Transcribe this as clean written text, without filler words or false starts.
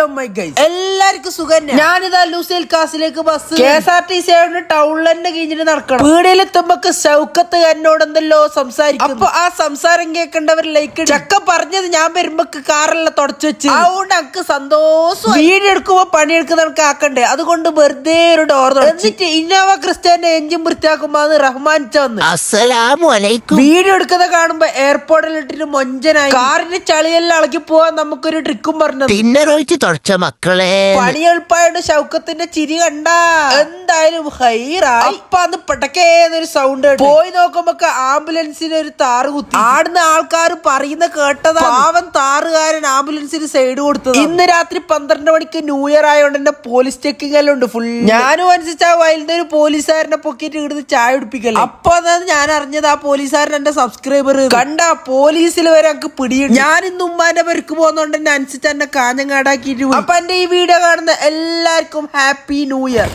Hello my guys, എല്ലാവർക്കും സുഖം. ഞാനിതാ ലൂസിൽ കാസിലേക്ക് ബസ് KSRTC ടൗണിൽ തന്നെ കഴിഞ്ഞിട്ട് നടക്കണം. വീടിലെത്തുമ്പോ ഷൗക്കത്ത് എന്നോട് എന്തല്ലോ സംസാരിക്കും. അപ്പൊ ആ സംസാരം കേൾക്കേണ്ടവർ ലൈക്ക്. ചക്ക പറഞ്ഞത് ഞാൻ വരുമ്പോ കാറെല്ലാം തുടച്ചു വെച്ച്, അതുകൊണ്ട് എനിക്ക് സന്തോഷം. വീഡിയോ എടുക്കുമ്പോ പണിയെടുക്കുന്നവർക്ക് ആക്കണ്ടേ, അതുകൊണ്ട് വെറുതെ ഒരു ഡോർ എന്നിട്ട് ഇന്നോവ ക്രിസ്റ്റന്റെ എഞ്ചിൻ വൃത്തിയാക്കുമ്പോ അത് റഹ്മാൻ വന്ന് വീഡിയോ എടുക്കുന്ന കാണുമ്പോ എയർപോർട്ടിൽ ഇട്ടിട്ട് മൊഞ്ചനായി. കാറിന്റെ ചളിയെല്ലാം ഇളക്കി പോവാൻ നമുക്കൊരു ട്രിക്കും പറഞ്ഞത്. തിന്നറൊഴിച്ച് തുടച്ച മക്കളെ പണി എളുപ്പമായിട്ട് ഷൗക്കത്തിന്റെ ചിരി കണ്ട എന്തായാലും ഹൈറായി. അപ്പൊ അന്ന് പടക്കേന്നൊരു സൗണ്ട് പോയി നോക്കുമ്പോ ആംബുലൻസിന് ഒരു താറ് കുത്തി. ആടുന്ന ആൾക്കാർ പറയുന്ന കേട്ടതാ. പാവം താറുകാരൻ ആംബുലൻസിന് സൈഡ് കൊടുത്തത്. ഇന്ന് രാത്രി 12 മണിക്ക് ന്യൂ ഇയർ ആയതുകൊണ്ട് തന്നെ പോലീസ് ചെക്കിംഗ് എല്ലാം ഉണ്ട് ഫുൾ. ഞാനും അനുസരിച്ച് ആ വയലിന്റെ ഒരു പോലീസുകാരനെ പൊക്കിയിട്ട് ഇവിടുന്ന് ചായ കുടിപ്പിക്കല്ലേ. അപ്പൊ അതാണ് ഞാൻ അറിഞ്ഞത് ആ പോലീസുകാരൻ എന്റെ സബ്സ്ക്രൈബർ കണ്ട. പോലീസിൽ വരെ എനിക്ക് പിടിയുണ്ട്. ഞാൻ ഇന്ന് ഉമ്മാന്റെ പെരുക്ക് പോകുന്നോണ്ട് തന്നെ അനുസരിച്ച് എന്നെ കാഞ്ഞങ്ങാടാക്കിയിട്ട്. അപ്പൊ എന്റെ ഈ വീഡിയോ കാണുന്ന എല്ലാവർക്കും ഹാപ്പി ന്യൂ ഇയർ.